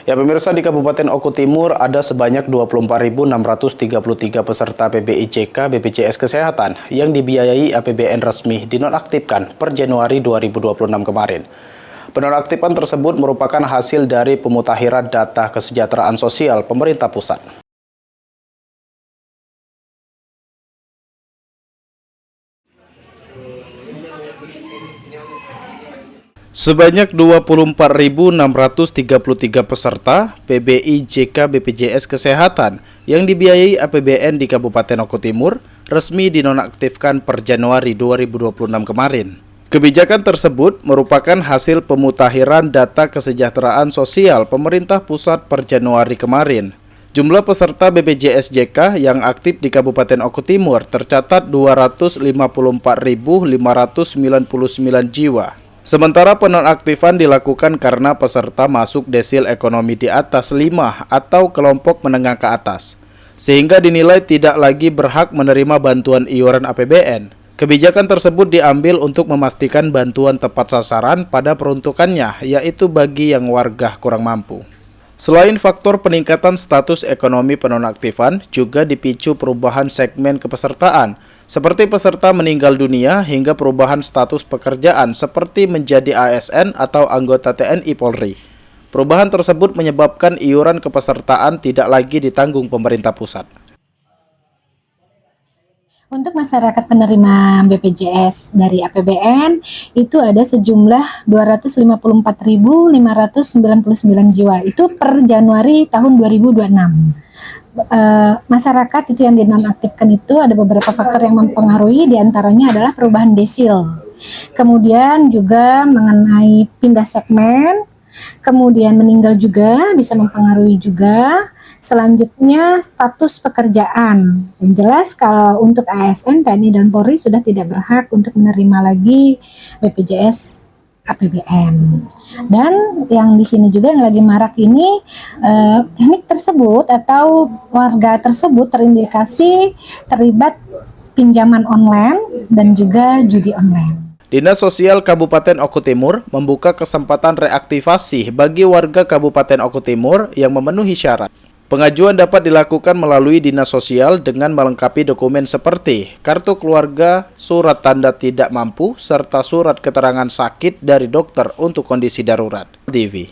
Ya pemirsa, di Kabupaten Oku Timur ada sebanyak 24.633 peserta PBIJK BPJS Kesehatan yang dibiayai APBN resmi dinonaktifkan per Januari 2026 kemarin. Penonaktifan tersebut merupakan hasil dari pemutakhiran data kesejahteraan sosial pemerintah pusat. Sebanyak 24.633 peserta PBIJK BPJS Kesehatan yang dibiayai APBN di Kabupaten Oku Timur resmi dinonaktifkan per Januari 2026 kemarin. Kebijakan tersebut merupakan hasil pemutakhiran data kesejahteraan sosial pemerintah pusat per Januari kemarin. Jumlah peserta BPJS JK yang aktif di Kabupaten Oku Timur tercatat 254.599 jiwa. Sementara penonaktifan dilakukan karena peserta masuk desil ekonomi di atas 5 atau kelompok menengah ke atas, sehingga dinilai tidak lagi berhak menerima bantuan iuran APBN. Kebijakan tersebut diambil untuk memastikan bantuan tepat sasaran pada peruntukannya, yaitu bagi yang warga kurang mampu. Selain faktor peningkatan status ekonomi penonaktifan, juga dipicu perubahan segmen kepesertaan, seperti peserta meninggal dunia hingga perubahan status pekerjaan seperti menjadi ASN atau anggota TNI Polri. Perubahan tersebut menyebabkan iuran kepesertaan tidak lagi ditanggung pemerintah pusat. Untuk masyarakat penerima BPJS dari APBN itu ada sejumlah 254.599 jiwa. Itu per Januari tahun 2026. Masyarakat itu yang dinonaktifkan itu ada beberapa faktor yang mempengaruhi, diantaranya adalah perubahan desil. Kemudian juga mengenai pindah segmen. Kemudian meninggal juga bisa mempengaruhi juga. Selanjutnya status pekerjaan. Yang jelas kalau untuk ASN, TNI dan Polri sudah tidak berhak untuk menerima lagi BPJS APBN. Dan yang di sini juga yang lagi marak ini klinik tersebut atau warga tersebut terindikasi terlibat pinjaman online dan juga judi online. Dinas Sosial Kabupaten Oku Timur membuka kesempatan reaktivasi bagi warga Kabupaten Oku Timur yang memenuhi syarat. Pengajuan dapat dilakukan melalui Dinas Sosial dengan melengkapi dokumen seperti kartu keluarga, surat tanda tidak mampu, serta surat keterangan sakit dari dokter untuk kondisi darurat. TV.